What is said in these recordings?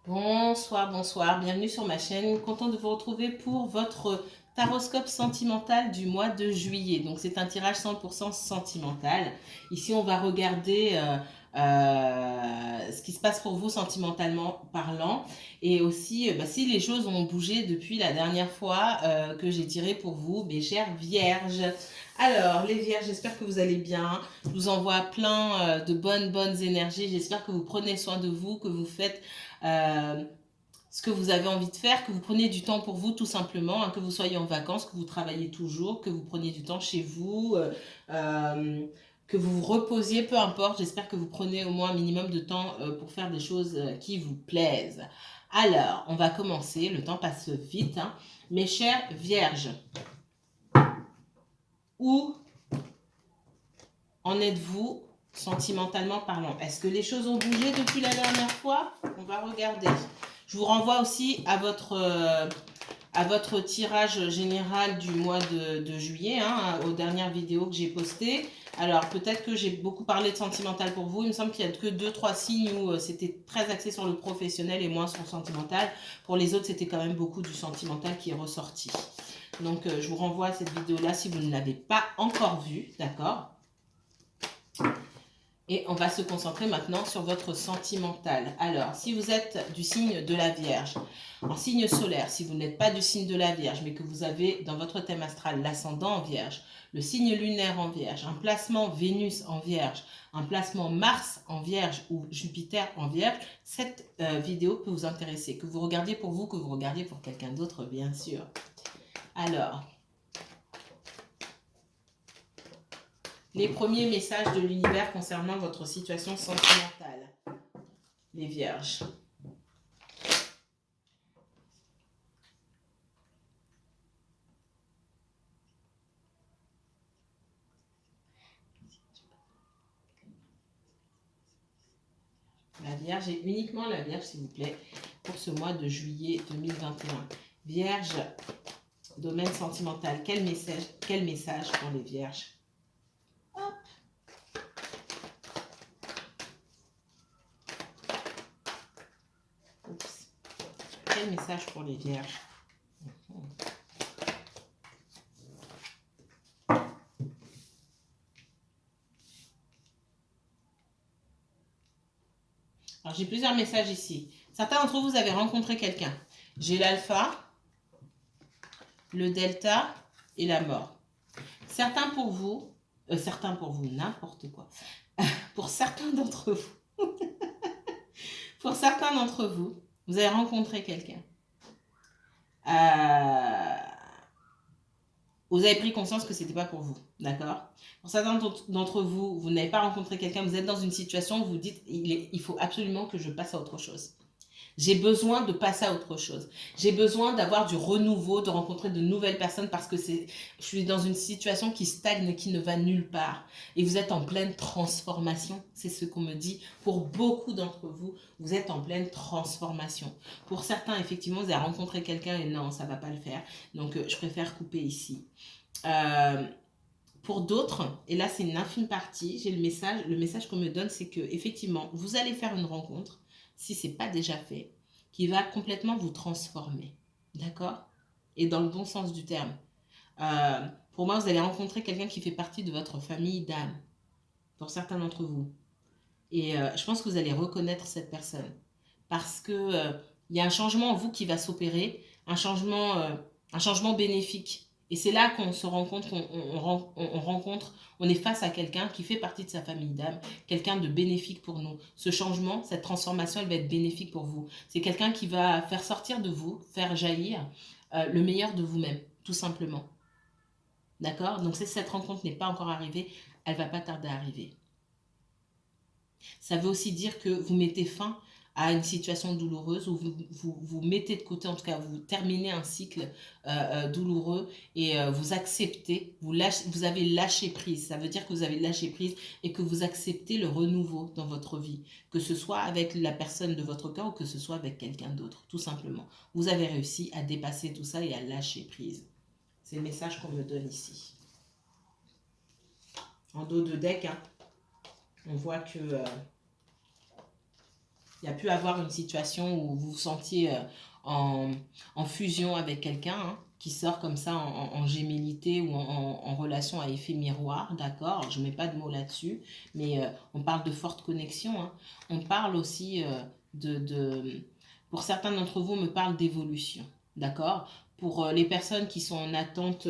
Bonsoir, bonsoir, bienvenue sur ma chaîne. Content de vous retrouver pour votre taroscope sentimental du mois de juillet. Donc c'est un tirage 100% sentimental. Ici on va regarder ce qui se passe pour vous sentimentalement parlant. Et aussi si les choses ont bougé depuis la dernière fois que j'ai tiré pour vous, mes chères vierges. Alors les vierges, j'espère que vous allez bien. Je vous envoie plein de bonnes énergies. J'espère que vous prenez soin de vous, que vous faites euh, ce que vous avez envie de faire, que vous preniez du temps pour vous tout simplement, hein, que vous soyez en vacances, que vous travaillez toujours, que vous preniez du temps chez vous, que vous vous reposiez, peu importe. J'espère que vous prenez au moins un minimum de temps pour faire des choses qui vous plaisent. Alors, on va commencer, le temps passe vite, hein. Mes chères vierges, où en êtes-vous sentimentalement parlant? Est-ce que les choses ont bougé depuis la dernière fois? On va regarder. Je vous renvoie aussi à votre tirage général du mois de juillet, hein, aux dernières vidéos que j'ai postées. Alors, peut-être que j'ai beaucoup parlé de sentimental pour vous. Il me semble qu'il n'y a que 2-3 signes où c'était très axé sur le professionnel et moins sur le sentimental. Pour les autres, c'était quand même beaucoup du sentimental qui est ressorti. Donc, je vous renvoie à cette vidéo-là si vous ne l'avez pas encore vue, d'accord? Et on va se concentrer maintenant sur votre sentimental. Alors, si vous êtes du signe de la Vierge, en signe solaire, si vous n'êtes pas du signe de la Vierge, mais que vous avez dans votre thème astral l'ascendant en Vierge, le signe lunaire en Vierge, un placement Vénus en Vierge, un placement Mars en Vierge ou Jupiter en Vierge, cette vidéo peut vous intéresser. Que vous regardiez pour vous, que vous regardiez pour quelqu'un d'autre, bien sûr. Alors, les premiers messages de l'univers concernant votre situation sentimentale. Les vierges. La vierge et uniquement la vierge, s'il vous plaît, pour ce mois de juillet 2021. Vierge, domaine sentimental. Quel message pour les vierges? Hop. Oups. Quel message pour les vierges? Alors, j'ai plusieurs messages ici. Certains d'entre vous avez rencontré quelqu'un. J'ai l'alpha, le delta et la mort. Certains pour vous, n'importe quoi. Pour certains d'entre vous, pour certains d'entre vous, vous avez rencontré quelqu'un. Vous avez pris conscience que ce n'était pas pour vous, d'accord? Pour certains d'entre vous, vous n'avez pas rencontré quelqu'un, vous êtes dans une situation où vous dites il faut absolument que je passe à autre chose. J'ai besoin de passer à autre chose. J'ai besoin d'avoir du renouveau, de rencontrer de nouvelles personnes parce que je suis dans une situation qui stagne, qui ne va nulle part. Et vous êtes en pleine transformation. C'est ce qu'on me dit. Pour beaucoup d'entre vous, vous êtes en pleine transformation. Pour certains, effectivement, vous avez rencontré quelqu'un et non, ça ne va pas le faire. Donc, je préfère couper ici. Pour d'autres, et là c'est une infime partie, j'ai le message qu'on me donne, c'est que effectivement, vous allez faire une rencontre, si ce n'est pas déjà fait, qui va complètement vous transformer. D'accord? Et dans le bon sens du terme. Pour moi, vous allez rencontrer quelqu'un qui fait partie de votre famille d'âme, pour certains d'entre vous. Et je pense que vous allez reconnaître cette personne. Parce que y a un changement en vous qui va s'opérer, un changement bénéfique. Et c'est là qu'on se rend compte qu'on rencontre, on est face à quelqu'un qui fait partie de sa famille d'âme, quelqu'un de bénéfique pour nous. Ce changement, cette transformation, elle va être bénéfique pour vous. C'est quelqu'un qui va faire sortir de vous, faire jaillir le meilleur de vous-même, tout simplement. D'accord? Donc si cette rencontre n'est pas encore arrivée, elle ne va pas tarder à arriver. Ça veut aussi dire que vous mettez fin à une situation douloureuse ou vous mettez de côté, en tout cas vous terminez un cycle douloureux et vous acceptez, vous avez lâché prise. Ça veut dire que vous avez lâché prise et que vous acceptez le renouveau dans votre vie, que ce soit avec la personne de votre cœur ou que ce soit avec quelqu'un d'autre, tout simplement. Vous avez réussi à dépasser tout ça et à lâcher prise. C'est le message qu'on me donne ici. En dos de deck, hein, on voit que Il y a pu avoir une situation où vous vous sentiez en fusion avec quelqu'un, hein, qui sort comme ça en gémellité ou en relation à effet miroir, d'accord? Je ne mets pas de mots là-dessus, mais on parle de forte connexion, hein. On parle aussi pour certains d'entre vous, on me parle d'évolution, d'accord? Pour les personnes qui sont en attente,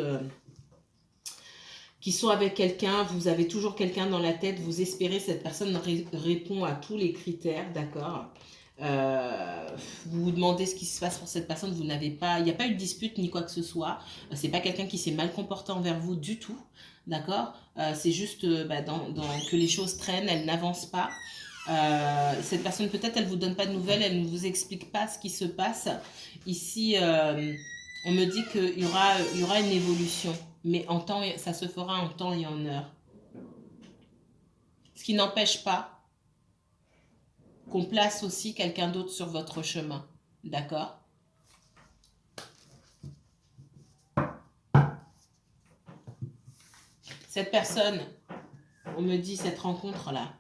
qui sont avec quelqu'un, vous avez toujours quelqu'un dans la tête, vous espérez, cette personne répond à tous les critères, d'accord? Euh, vous vous demandez ce qui se passe pour cette personne, vous n'avez pas, il n'y a pas eu de dispute ni quoi que ce soit, c'est pas quelqu'un qui s'est mal comporté envers vous du tout, d'accord? C'est juste que les choses traînent, elles n'avancent pas. Cette personne, peut-être, elle vous donne pas de nouvelles, elle ne vous explique pas ce qui se passe. Ici, on me dit il y aura une évolution, mais ça se fera en temps et en heure. Ce qui n'empêche pas qu'on place aussi quelqu'un d'autre sur votre chemin. D'accord? Cette personne, on me dit cette rencontre-là,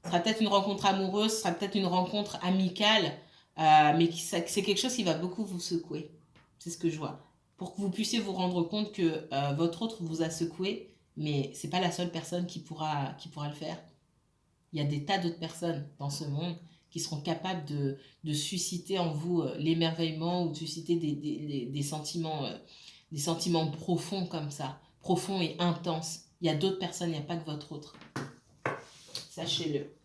sera peut-être une rencontre amoureuse, sera peut-être une rencontre amicale, mais c'est quelque chose qui va beaucoup vous secouer. C'est ce que je vois. Pour que vous puissiez vous rendre compte que votre autre vous a secoué, mais c'est pas la seule personne qui pourra le faire. Il y a des tas d'autres personnes dans ce monde qui seront capables de susciter en vous l'émerveillement ou de susciter des sentiments profonds comme ça, profonds et intenses. Il y a d'autres personnes, il n'y a pas que votre autre. Sachez-le.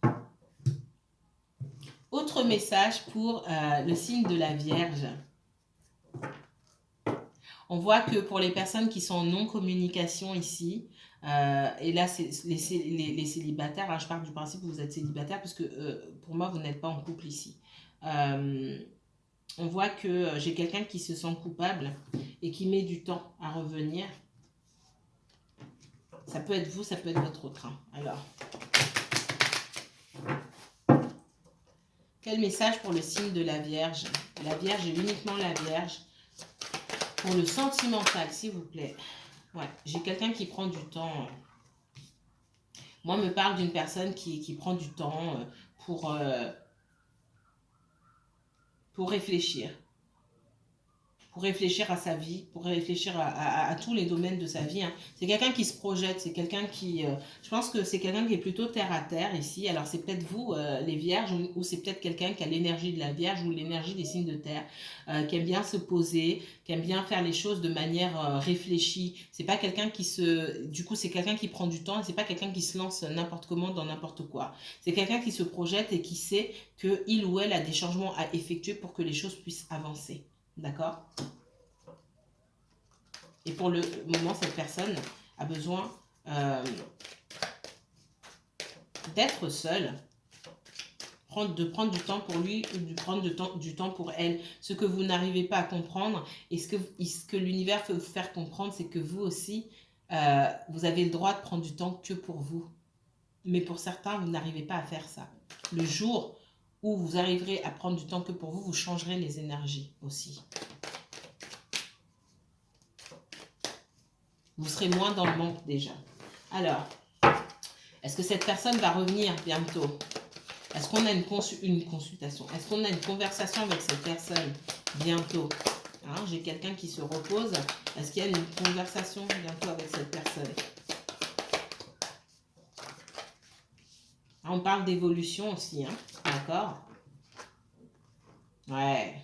Autre message pour le signe de la Vierge. On voit que pour les personnes qui sont en non-communication ici, et là, c'est les célibataires, hein, je pars du principe que vous êtes célibataire, parce que pour moi, vous n'êtes pas en couple ici. On voit que j'ai quelqu'un qui se sent coupable et qui met du temps à revenir. Ça peut être vous, ça peut être votre autre. Hein. Alors, quel message pour le signe de la Vierge? La Vierge et uniquement la Vierge. Pour le sentimental, s'il vous plaît. Ouais, j'ai quelqu'un qui prend du temps. Moi, me parle d'une personne qui prend du temps pour réfléchir. Pour réfléchir à sa vie, pour réfléchir à tous les domaines de sa vie. Hein. C'est quelqu'un qui se projette, c'est quelqu'un qui... je pense que c'est quelqu'un qui est plutôt terre à terre ici. Alors c'est peut-être vous, les vierges, ou c'est peut-être quelqu'un qui a l'énergie de la vierge ou l'énergie des signes de terre, qui aime bien se poser, qui aime bien faire les choses de manière réfléchie. C'est pas quelqu'un qui se... Du coup, c'est quelqu'un qui prend du temps et c'est pas quelqu'un qui se lance n'importe comment dans n'importe quoi. C'est quelqu'un qui se projette et qui sait qu'il ou elle a des changements à effectuer pour que les choses puissent avancer. D'accord? Et pour le moment, cette personne a besoin d'être seule, de prendre du temps pour lui ou de prendre du temps pour elle. Ce que vous n'arrivez pas à comprendre et ce que l'univers peut vous faire comprendre, c'est que vous aussi, vous avez le droit de prendre du temps que pour vous. Mais pour certains, vous n'arrivez pas à faire ça. Le jour où vous arriverez à prendre du temps que pour vous, vous changerez les énergies aussi. Vous serez moins dans le manque déjà. Alors, est-ce que cette personne va revenir bientôt? Est-ce qu'on a une consultation? Est-ce qu'on a une conversation avec cette personne bientôt? Hein, j'ai quelqu'un qui se repose. Est-ce qu'il y a une conversation bientôt avec cette personne? On parle d'évolution aussi, hein, d'accord? Ouais.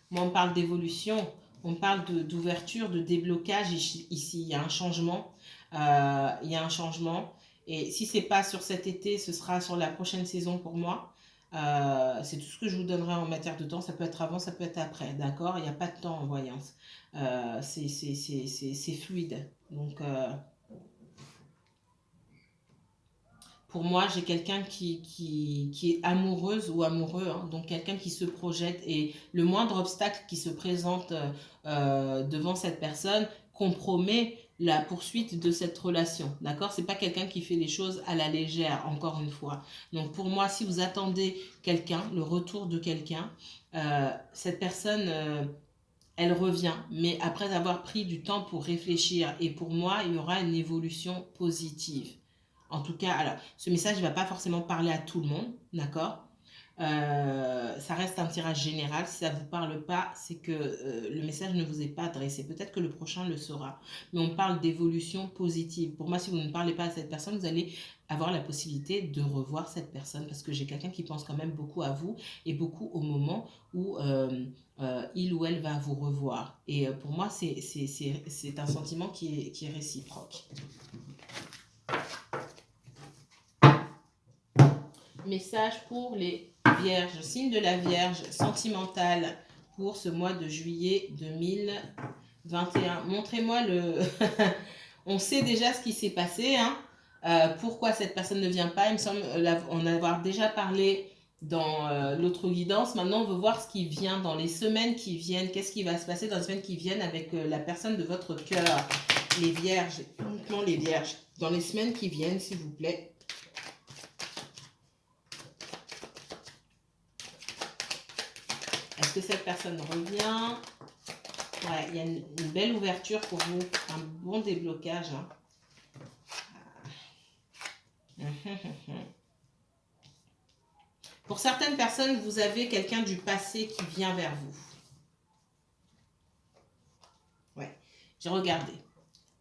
Moi, on parle d'évolution, on parle d'ouverture, de déblocage ici. Il y a un changement. Il y a un changement. Et si ce n'est pas sur cet été, ce sera sur la prochaine saison pour moi. C'est tout ce que je vous donnerai en matière de temps. Ça peut être avant, ça peut être après, d'accord? Il n'y a pas de temps en voyance. C'est fluide. Donc... pour moi, j'ai quelqu'un qui est amoureuse ou amoureux, hein, donc quelqu'un qui se projette et le moindre obstacle qui se présente devant cette personne compromet la poursuite de cette relation, d'accord? C'est pas quelqu'un qui fait les choses à la légère, encore une fois. Donc pour moi, si vous attendez quelqu'un, le retour de quelqu'un, cette personne... elle revient, mais après avoir pris du temps pour réfléchir. Et pour moi, il y aura une évolution positive. En tout cas, alors, ce message ne va pas forcément parler à tout le monde, d'accord? Ça reste un tirage général. Si ça ne vous parle pas, c'est que le message ne vous est pas adressé. Peut-être que le prochain le saura. Mais on parle d'évolution positive. Pour moi, si vous ne parlez pas à cette personne, vous allez avoir la possibilité de revoir cette personne. Parce que j'ai quelqu'un qui pense quand même beaucoup à vous et beaucoup au moment où il ou elle va vous revoir. Et pour moi, c'est un sentiment qui est réciproque. Message pour les Vierges, signe de la Vierge sentimentale pour ce mois de juillet 2021. Montrez-moi le... On sait déjà ce qui s'est passé, hein. Pourquoi cette personne ne vient pas. Il me semble en avoir déjà parlé dans l'autre guidance. Maintenant, on veut voir ce qui vient dans les semaines qui viennent. Qu'est-ce qui va se passer dans les semaines qui viennent avec la personne de votre cœur. Les Vierges, uniquement les Vierges. Dans les semaines qui viennent, s'il vous plaît. Est-ce que cette personne revient? Ouais, il y a une belle ouverture pour vous, un bon déblocage. Hein. Pour certaines personnes, vous avez quelqu'un du passé qui vient vers vous. Ouais, j'ai regardé.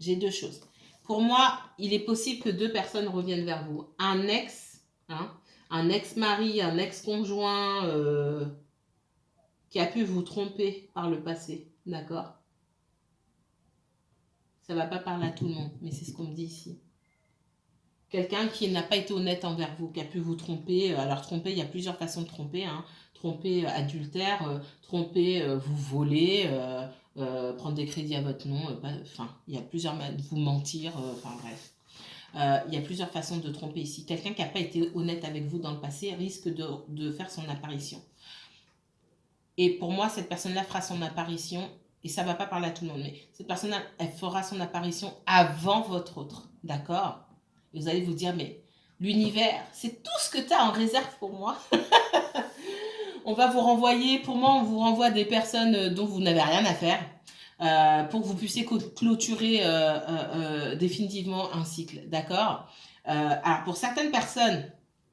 J'ai deux choses. Pour moi, il est possible que deux personnes reviennent vers vous. Un ex, hein, un ex-mari, un ex-conjoint... qui a pu vous tromper par le passé, d'accord? Ça ne va pas parler à tout le monde, mais c'est ce qu'on me dit ici. Quelqu'un qui n'a pas été honnête envers vous, qui a pu vous tromper. Alors tromper, il y a plusieurs façons de tromper. Hein. Tromper adultère, tromper vous voler, prendre des crédits à votre nom. Enfin, il y a plusieurs... Vous mentir, enfin bref. Il y a plusieurs façons de tromper ici. Quelqu'un qui n'a pas été honnête avec vous dans le passé risque de faire son apparition. Et pour moi, cette personne-là fera son apparition, et ça ne va pas parler à tout le monde, mais cette personne-là, elle fera son apparition avant votre autre, d'accord? Et vous allez vous dire, mais l'univers, c'est tout ce que tu as en réserve pour moi. On va vous renvoyer, pour moi, on vous renvoie des personnes dont vous n'avez rien à faire, pour que vous puissiez clôturer définitivement un cycle, d'accord? Alors, pour certaines personnes...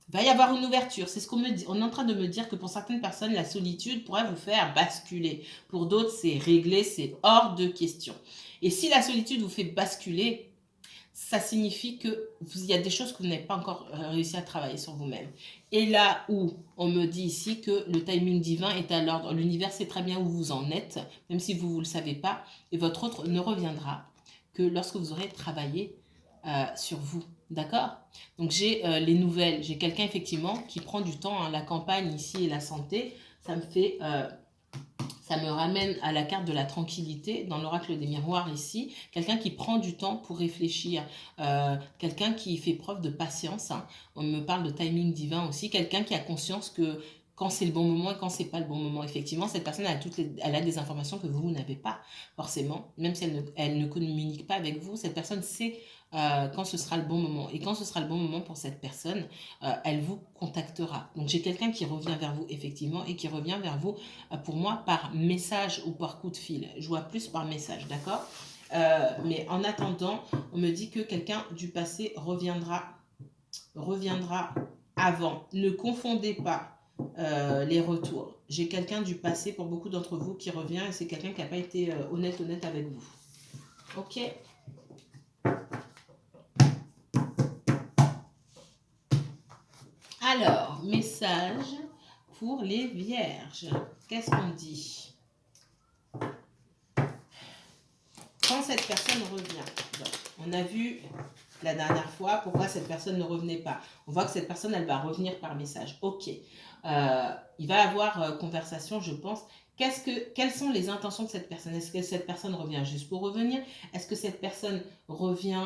Il va y avoir une ouverture. C'est ce qu'on me dit. On est en train de me dire que pour certaines personnes, la solitude pourrait vous faire basculer. Pour d'autres, c'est réglé, c'est hors de question. Et si la solitude vous fait basculer, ça signifie qu'il y a des choses que vous n'avez pas encore réussi à travailler sur vous-même. Et là où on me dit ici que le timing divin est à l'ordre, l'univers sait très bien où vous en êtes, même si vous ne le savez pas, et votre autre ne reviendra que lorsque vous aurez travaillé sur vous. D'accord? Donc j'ai les nouvelles, j'ai quelqu'un effectivement qui prend du temps, hein, la campagne ici et la santé, ça me ramène à la carte de la tranquillité dans l'oracle des miroirs ici, quelqu'un qui prend du temps pour réfléchir, quelqu'un qui fait preuve de patience, hein. On me parle de timing divin aussi, quelqu'un qui a conscience que quand c'est le bon moment et quand c'est pas le bon moment. Effectivement, cette personne elle a des informations que vous n'avez pas forcément, même si elle ne communique pas avec vous, cette personne sait quand ce sera le bon moment. Et quand ce sera le bon moment pour cette personne, elle vous contactera. Donc j'ai quelqu'un qui revient vers vous effectivement et qui revient vers vous pour moi par message ou par coup de fil. Je vois plus par message, d'accord? Mais en attendant, on me dit que quelqu'un du passé reviendra avant. Ne confondez pas les retours. J'ai quelqu'un du passé pour beaucoup d'entre vous qui revient et c'est quelqu'un qui n'a pas été honnête avec vous. Ok? Alors, message pour les Vierges. Qu'est-ce qu'on dit? Quand cette personne revient, donc, on a vu la dernière fois pourquoi cette personne ne revenait pas. On voit que cette personne, elle va revenir par message. Ok. Il va y avoir conversation, je pense. Quelles sont les intentions de cette personne? Est-ce que cette personne revient juste pour revenir? Est-ce que cette personne revient...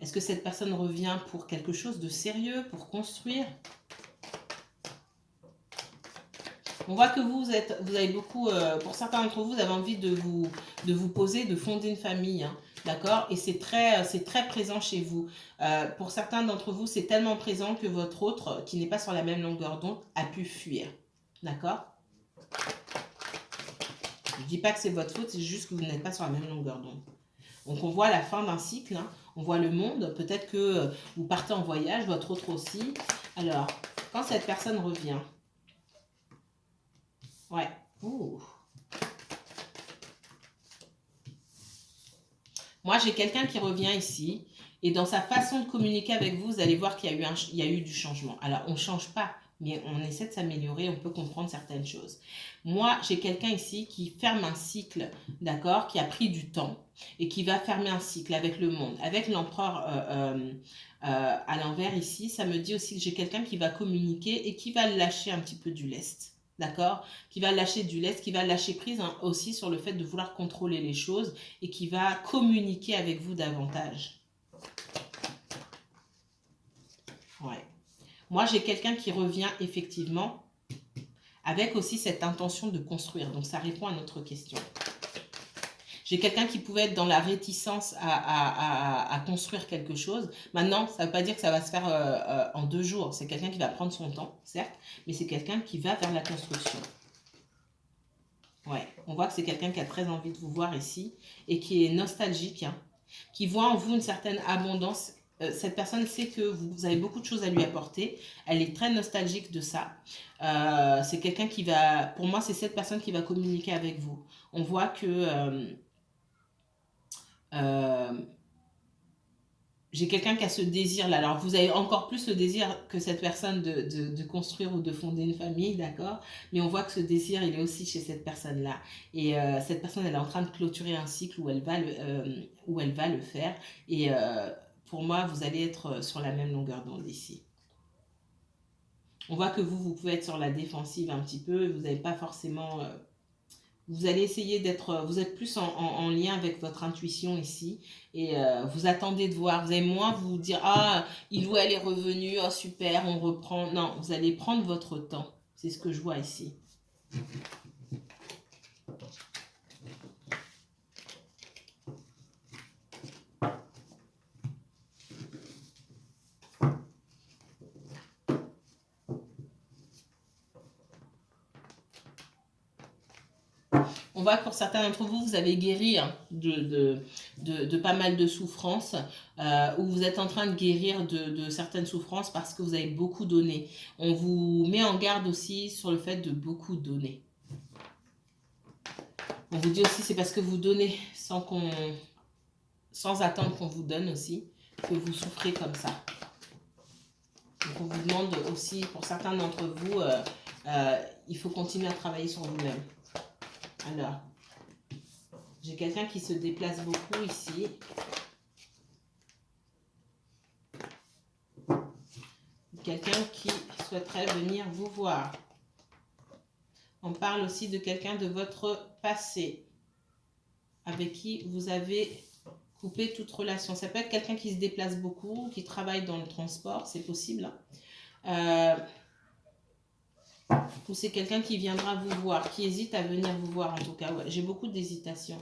Est-ce que cette personne revient pour quelque chose de sérieux, pour construire? On voit que vous avez beaucoup, pour certains d'entre vous, vous avez envie de vous poser, de fonder une famille, hein, d'accord? Et c'est très présent chez vous. Pour certains d'entre vous, c'est tellement présent que votre autre, qui n'est pas sur la même longueur d'onde, a pu fuir, d'accord? Je ne dis pas que c'est votre faute, c'est juste que vous n'êtes pas sur la même longueur d'onde. Donc on voit la fin d'un cycle, hein. On voit le monde, peut-être que vous partez en voyage, votre autre aussi. Alors, Quand cette personne revient. Ouais. Ouh. Moi, j'ai quelqu'un qui revient ici. Et dans sa façon de communiquer avec vous, vous allez voir qu'il y a eu du changement. Alors, on ne change pas, mais on essaie de s'améliorer, on peut comprendre certaines choses. Moi, j'ai quelqu'un ici qui ferme un cycle, d'accord, qui a pris du temps et qui va fermer un cycle avec le monde. Avec l'empereur à l'envers ici, ça me dit aussi que j'ai quelqu'un qui va communiquer et qui va lâcher un petit peu du lest. D'accord, qui va lâcher du lest, qui va lâcher prise aussi sur le fait de vouloir contrôler les choses et qui va communiquer avec vous davantage. Ouais. Moi, j'ai quelqu'un qui revient effectivement avec aussi cette intention de construire. Donc, ça répond à notre question. J'ai quelqu'un qui pouvait être dans la réticence à construire quelque chose. Maintenant, ça ne veut pas dire que ça va se faire en 2 jours. C'est quelqu'un qui va prendre son temps, certes, mais c'est quelqu'un qui va vers la construction. Ouais, on voit que c'est quelqu'un qui a très envie de vous voir ici et qui est nostalgique, hein, qui voit en vous une certaine abondance. Cette personne sait que vous avez beaucoup de choses à lui apporter. Elle est très nostalgique de ça. C'est quelqu'un qui va... Pour moi, c'est cette personne qui va communiquer avec vous. On voit que... j'ai quelqu'un qui a ce désir-là. Alors, vous avez encore plus le désir que cette personne de construire ou de fonder une famille, d'accord? Mais on voit que ce désir, il est aussi chez cette personne-là. Et cette personne, elle est en train de clôturer un cycle où elle va le faire. Et pour moi, vous allez être sur la même longueur d'onde ici. On voit que vous pouvez être sur la défensive un petit peu. Vous n'avez pas forcément... vous allez essayer d'être, vous êtes plus en lien avec votre intuition ici et vous attendez de voir, vous allez moins vous dire ah il ou elle est revenu, oh super on reprend, non vous allez prendre votre temps, c'est ce que je vois ici. On voit que pour certains d'entre vous, vous avez guéri hein, de pas mal de souffrances, ou vous êtes en train de guérir de certaines souffrances parce que vous avez beaucoup donné. On vous met en garde aussi sur le fait de beaucoup donner. On vous dit aussi c'est parce que vous donnez sans attendre qu'on vous donne aussi, que vous souffrez comme ça. Donc on vous demande aussi, pour certains d'entre vous, il faut continuer à travailler sur vous-même. Alors, j'ai quelqu'un qui se déplace beaucoup ici. Quelqu'un qui souhaiterait venir vous voir. On parle aussi de quelqu'un de votre passé, avec qui vous avez coupé toute relation. Ça peut être quelqu'un qui se déplace beaucoup, qui travaille dans le transport, c'est possible. Ou c'est quelqu'un qui viendra vous voir, qui hésite à venir vous voir en tout cas. Ouais, j'ai beaucoup d'hésitation.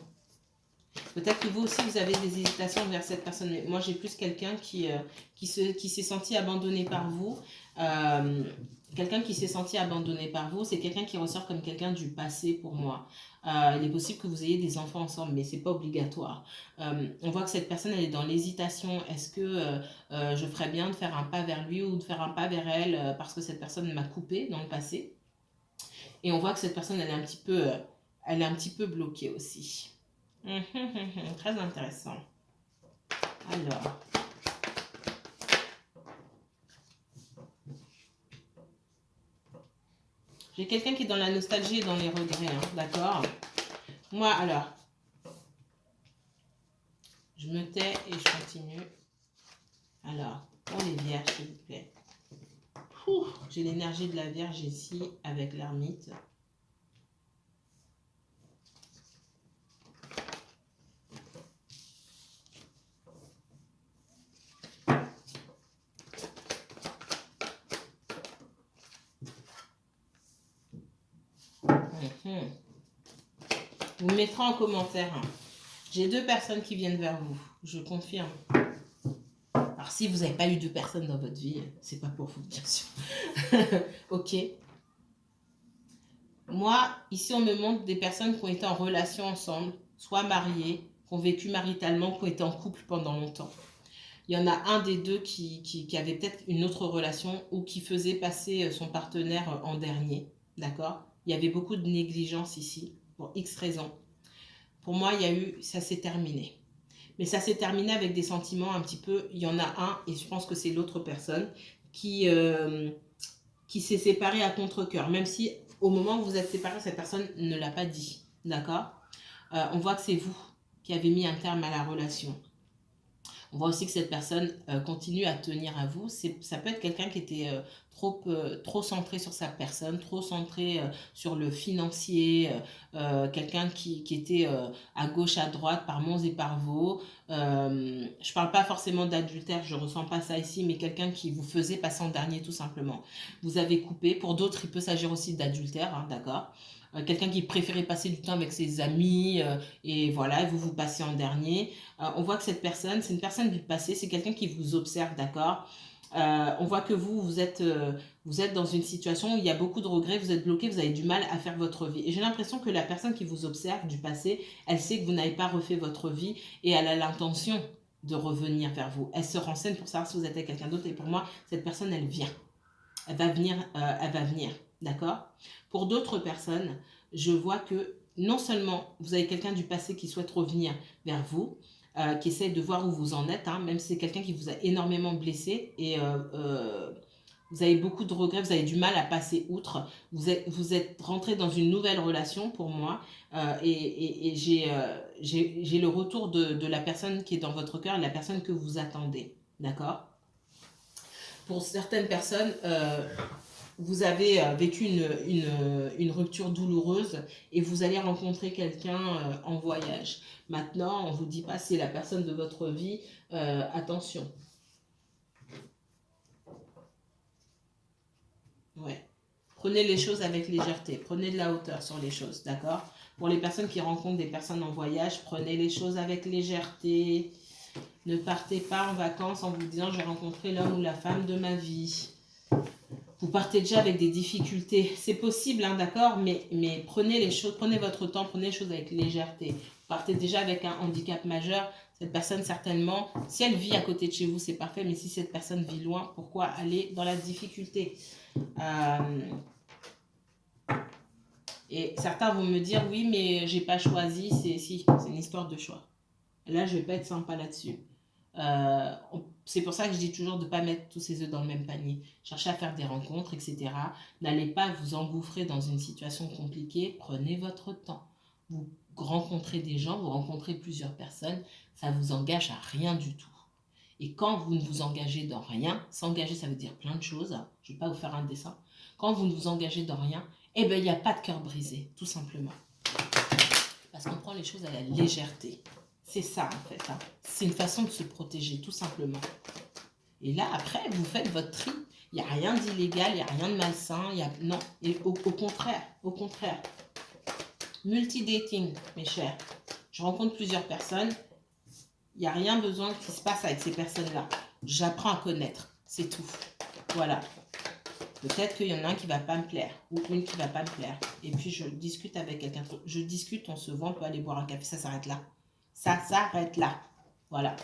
Peut-être que vous aussi, vous avez des hésitations vers cette personne. Mais moi, j'ai plus quelqu'un qui s'est senti abandonné par vous. Quelqu'un qui s'est senti abandonné par vous, c'est quelqu'un qui ressort comme quelqu'un du passé pour moi. Il est possible que vous ayez des enfants ensemble, mais ce n'est pas obligatoire. On voit que cette personne, elle est dans l'hésitation. Est-ce que je ferais bien de faire un pas vers lui ou de faire un pas vers elle parce que cette personne m'a coupé dans le passé? Et on voit que cette personne, elle est un petit peu bloquée aussi. Très intéressant. Alors. J'ai quelqu'un qui est dans la nostalgie et dans les regrets, hein, d'accord? Moi, alors, je me tais et je continue. Alors, pour les vierges, s'il vous plaît. J'ai l'énergie de la Vierge ici avec l'ermite. Vous mettrez en commentaire. Hein. J'ai 2 personnes qui viennent vers vous. Je confirme. Alors, si vous n'avez pas eu 2 personnes dans votre vie, c'est pas pour vous, bien sûr. Ok. Moi, ici, on me montre des personnes qui ont été en relation ensemble, soit mariées, qui ont vécu maritalement, qui ont été en couple pendant longtemps. Il y en a un des deux qui avait peut-être une autre relation ou qui faisait passer son partenaire en dernier. D'accord? Il y avait beaucoup de négligence ici, pour X raisons. Pour moi, ça s'est terminé. Mais ça s'est terminé avec des sentiments un petit peu, il y en a un, et je pense que c'est l'autre personne, qui s'est séparée à contre-cœur, même si au moment où vous êtes séparés, cette personne ne l'a pas dit. D'accord? On voit que c'est vous qui avez mis un terme à la relation. On voit aussi que cette personne continue à tenir à vous. Ça peut être quelqu'un qui était trop centré sur sa personne, trop centré sur le financier, quelqu'un qui était à gauche, à droite, par monts et par vaux. Je ne parle pas forcément d'adultère, je ne ressens pas ça ici, mais quelqu'un qui vous faisait passer en dernier tout simplement. Vous avez coupé. Pour d'autres, il peut s'agir aussi d'adultère, hein, d'accord? Quelqu'un qui préférait passer du temps avec ses amis et voilà, vous passez en dernier. On voit que cette personne, c'est une personne du passé, c'est quelqu'un qui vous observe, d'accord? On voit que vous êtes dans une situation où il y a beaucoup de regrets, vous êtes bloqué, vous avez du mal à faire votre vie. Et j'ai l'impression que la personne qui vous observe du passé, elle sait que vous n'avez pas refait votre vie et elle a l'intention de revenir vers vous. Elle se renseigne pour savoir si vous êtes avec quelqu'un d'autre et pour moi, cette personne, elle vient. Elle va venir, d'accord? Pour d'autres personnes, je vois que non seulement vous avez quelqu'un du passé qui souhaite revenir vers vous, qui essaie de voir où vous en êtes, hein, même si c'est quelqu'un qui vous a énormément blessé et vous avez beaucoup de regrets, vous avez du mal à passer outre, vous êtes rentré dans une nouvelle relation pour moi et j'ai le retour de la personne qui est dans votre cœur, la personne que vous attendez, d'accord? Pour certaines personnes, vous avez vécu une rupture douloureuse et vous allez rencontrer quelqu'un en voyage. Maintenant, on ne vous dit pas si c'est la personne de votre vie. Attention. Ouais. Prenez les choses avec légèreté. Prenez de la hauteur sur les choses, d'accord? Pour les personnes qui rencontrent des personnes en voyage, prenez les choses avec légèreté. Ne partez pas en vacances en vous disant « je vais rencontrer l'homme ou la femme de ma vie ». Vous partez déjà avec des difficultés. C'est possible, hein, d'accord, mais prenez les choses, prenez votre temps, prenez les choses avec légèreté. Vous partez déjà avec un handicap majeur. Cette personne, certainement, si elle vit à côté de chez vous, c'est parfait, mais si cette personne vit loin, pourquoi aller dans la difficulté? Et certains vont me dire, oui, mais j'ai pas choisi, c'est une histoire de choix. Là, je vais pas être sympa là-dessus. C'est pour ça que je dis toujours de ne pas mettre tous ses œufs dans le même panier. Cherchez à faire des rencontres, etc. N'allez pas vous engouffrer dans une situation compliquée. Prenez votre temps. Vous rencontrez des gens, vous rencontrez plusieurs personnes. Ça ne vous engage à rien du tout. Et quand vous ne vous engagez dans rien, s'engager, ça veut dire plein de choses. Je ne vais pas vous faire un dessin. Quand vous ne vous engagez dans rien, eh bien, il n'y a pas de cœur brisé, tout simplement. Parce qu'on prend les choses à la légèreté. C'est ça, en fait. Hein. C'est une façon de se protéger, tout simplement. Et là, après, vous faites votre tri. Il n'y a rien d'illégal, il n'y a rien de malsain. Non, et au contraire, au contraire. Multidating, mes chers. Je rencontre plusieurs personnes. Il n'y a rien besoin qui se passe avec ces personnes-là. J'apprends à connaître, c'est tout. Voilà. Peut-être qu'il y en a un qui ne va pas me plaire ou une qui ne va pas me plaire. Et puis, je discute avec quelqu'un. Je discute, on se voit, on peut aller boire un café, ça s'arrête là. Ça s'arrête là. Voilà.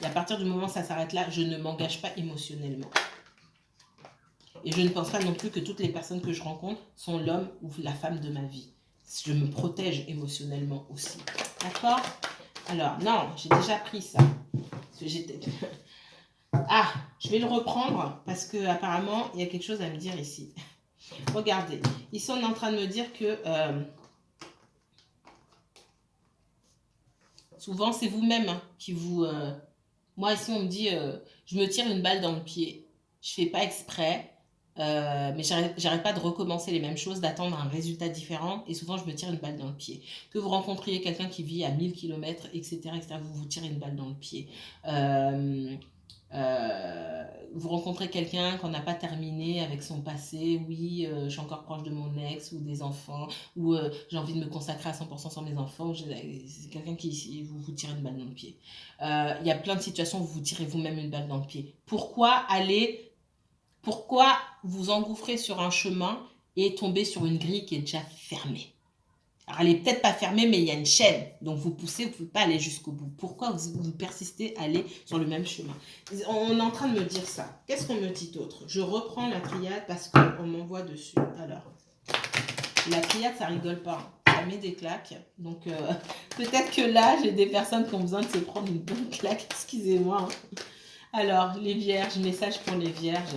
Et à partir du moment où ça s'arrête là, je ne m'engage pas émotionnellement. Et je ne pense pas non plus que toutes les personnes que je rencontre sont l'homme ou la femme de ma vie. Je me protège émotionnellement aussi. D'accord? Alors, non, j'ai déjà pris ça. Ah, je vais le reprendre parce que apparemment il y a quelque chose à me dire ici. Regardez, ils sont en train de me dire que souvent c'est vous-même qui vous... moi ici on me dit, je me tire une balle dans le pied. Je fais pas exprès, mais j'arrête pas de recommencer les mêmes choses, d'attendre un résultat différent et souvent je me tire une balle dans le pied. Que vous rencontriez quelqu'un qui vit à 1000 km, etc., vous vous tirez une balle dans le pied. Vous rencontrez quelqu'un qu'on n'a pas terminé avec son passé, oui, je suis encore proche de mon ex ou des enfants, ou j'ai envie de me consacrer à 100% sur mes enfants, c'est quelqu'un qui vous tirez une balle dans le pied. Il y a plein de situations où vous tirez vous-même une balle dans le pied. Pourquoi vous engouffrer sur un chemin et tomber sur une grille qui est déjà fermée? Alors, elle n'est peut-être pas fermée, mais il y a une chaîne. Donc, vous poussez, vous ne pouvez pas aller jusqu'au bout. Pourquoi vous persistez à aller sur le même chemin? On est en train de me dire ça. Qu'est-ce qu'on me dit d'autre? Je reprends la triade parce qu'on m'envoie dessus. Alors, la triade, ça rigole pas. Ça met des claques. Donc, peut-être que là, j'ai des personnes qui ont besoin de se prendre une bonne claque. Excusez-moi. Alors, les vierges, message pour les vierges.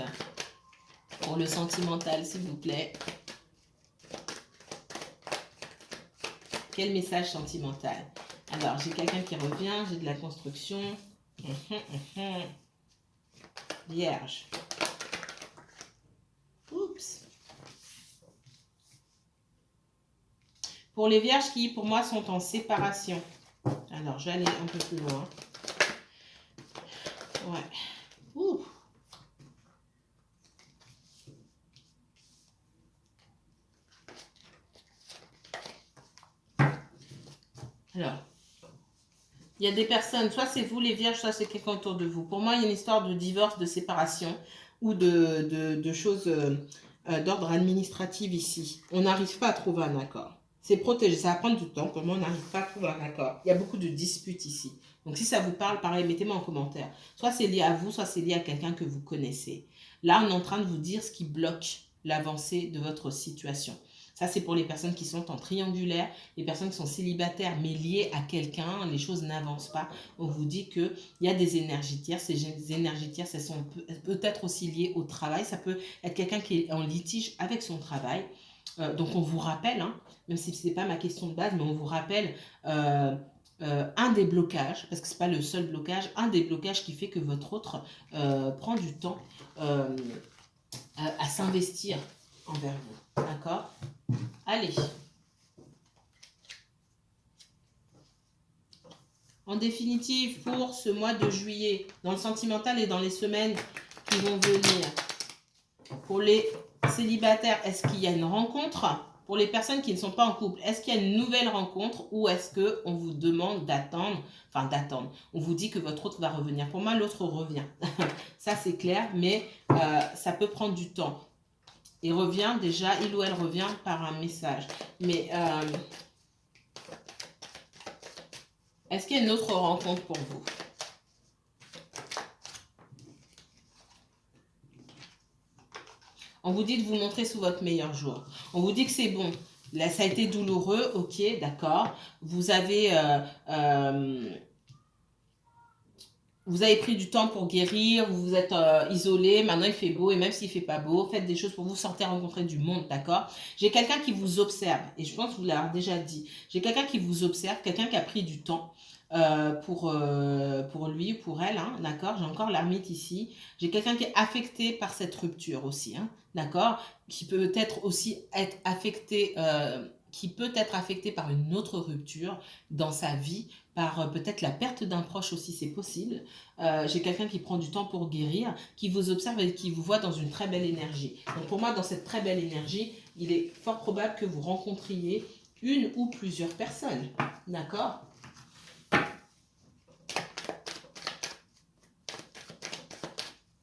Pour le sentimental, s'il vous plaît. Quel message sentimental? Alors, j'ai quelqu'un qui revient, j'ai de la construction. Vierge. Oups. Pour les vierges qui, pour moi, sont en séparation. Alors, je vais aller un peu plus loin. Ouais. Ouh. Alors, il y a des personnes, soit c'est vous les vierges, soit c'est quelqu'un autour de vous. Pour moi, il y a une histoire de divorce, de séparation ou de choses d'ordre administratif ici. On n'arrive pas à trouver un accord. C'est protégé, ça va prendre du temps. Pour moi, on n'arrive pas à trouver un accord. Il y a beaucoup de disputes ici. Donc, si ça vous parle, pareil, mettez-moi en commentaire. Soit c'est lié à vous, soit c'est lié à quelqu'un que vous connaissez. Là, on est en train de vous dire ce qui bloque l'avancée de votre situation. Ça, c'est pour les personnes qui sont en triangulaire, les personnes qui sont célibataires mais liées à quelqu'un, les choses n'avancent pas. On vous dit qu'il y a des énergies tierces. Ces énergies tierces, elles sont peut-être aussi liées au travail. Ça peut être quelqu'un qui est en litige avec son travail. Donc, on vous rappelle, hein, même si ce n'est pas ma question de base, mais on vous rappelle un des blocages, parce que ce n'est pas le seul blocage, un des blocages qui fait que votre autre prend du temps à s'investir envers vous. D'accord? Allez. En définitive, pour ce mois de juillet, dans le sentimental et dans les semaines qui vont venir, pour les célibataires, est-ce qu'il y a une rencontre? Pour les personnes qui ne sont pas en couple, est-ce qu'il y a une nouvelle rencontre ou est-ce qu'on vous demande d'attendre? Enfin, d'attendre. On vous dit que votre autre va revenir. Pour moi, l'autre revient. Ça, c'est clair, mais ça peut prendre du temps. Il revient déjà, il ou elle revient par un message. Mais est-ce qu'il y a une autre rencontre pour vous? On vous dit de vous montrer sous votre meilleur jour. On vous dit que c'est bon. Là, ça a été douloureux, ok, d'accord. Vous avez pris du temps pour guérir, vous vous êtes isolé, maintenant il fait beau, et même s'il ne fait pas beau, faites des choses pour vous sortir rencontrer du monde, d'accord? J'ai quelqu'un qui vous observe, et je pense que vous l'avez déjà dit. J'ai quelqu'un qui vous observe, quelqu'un qui a pris du temps pour lui ou pour elle, hein, d'accord? J'ai encore l'ermite ici. J'ai quelqu'un qui est affecté par cette rupture aussi, hein, d'accord? Qui peut être aussi être affecté... qui peut être affecté par une autre rupture dans sa vie, par peut-être la perte d'un proche aussi, c'est possible. J'ai quelqu'un qui prend du temps pour guérir, qui vous observe et qui vous voit dans une très belle énergie. Donc pour moi, dans cette très belle énergie, il est fort probable que vous rencontriez une ou plusieurs personnes. D'accord?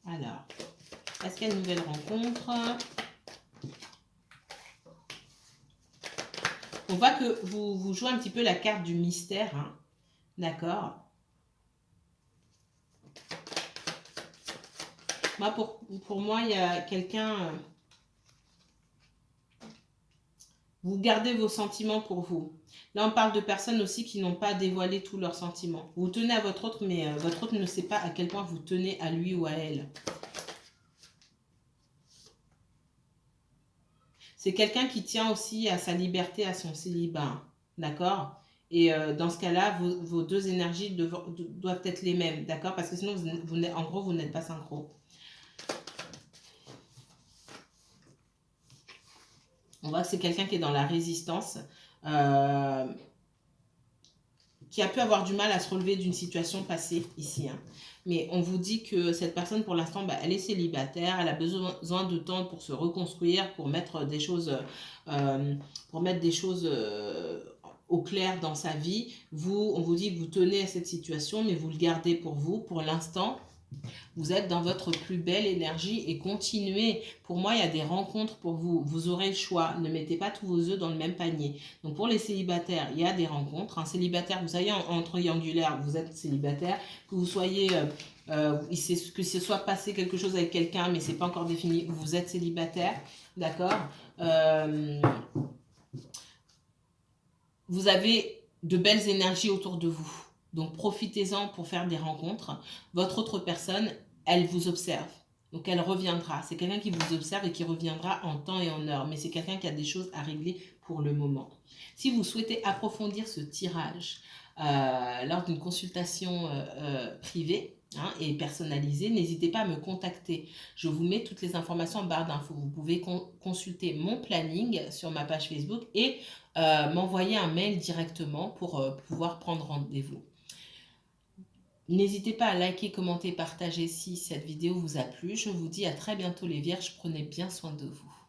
Alors, est-ce qu'il y a une nouvelle rencontre? On voit que vous jouez un petit peu la carte du mystère, hein. D'accord? Moi, pour moi, il y a quelqu'un... vous gardez vos sentiments pour vous. Là, on parle de personnes aussi qui n'ont pas dévoilé tous leurs sentiments. Vous tenez à votre autre, mais votre autre ne sait pas à quel point vous tenez à lui ou à elle. C'est quelqu'un qui tient aussi à sa liberté, à son célibat. D'accord? Et dans ce cas-là, vos deux énergies doivent être les mêmes. D'accord? Parce que sinon, en gros, vous n'êtes pas synchro. On voit que c'est quelqu'un qui est dans la résistance, qui a pu avoir du mal à se relever d'une situation passée ici, hein. Mais on vous dit que cette personne, pour l'instant, elle est célibataire, elle a besoin de temps pour se reconstruire, pour mettre des choses, au clair dans sa vie. On vous dit que vous tenez à cette situation, mais vous le gardez pour vous. Pour l'instant, Vous êtes dans votre plus belle énergie et continuez. Pour moi, il y a des rencontres pour vous. Vous aurez le choix. Ne mettez pas tous vos œufs dans le même panier. Donc pour les célibataires, il y a des rencontres. Un célibataire, vous savez, en triangulaire, vous êtes célibataire. Que vous soyez, que ce soit passé quelque chose avec quelqu'un, mais c'est pas encore défini, vous êtes célibataire. D'accord. Vous avez de belles énergies autour de vous. Donc profitez-en pour faire des rencontres. Votre autre personne, elle vous observe. Donc elle reviendra. C'est quelqu'un qui vous observe et qui reviendra en temps et en heure. Mais c'est quelqu'un qui a des choses à régler pour le moment. Si vous souhaitez approfondir ce tirage lors d'une consultation privée, et personnalisée, n'hésitez pas à me contacter. Je vous mets toutes les informations en barre d'infos. Vous pouvez consulter mon planning sur ma page Facebook et m'envoyer un mail directement pour pouvoir prendre rendez-vous. N'hésitez pas à liker, commenter, partager si cette vidéo vous a plu. Je vous dis à très bientôt les Vierges, prenez bien soin de vous.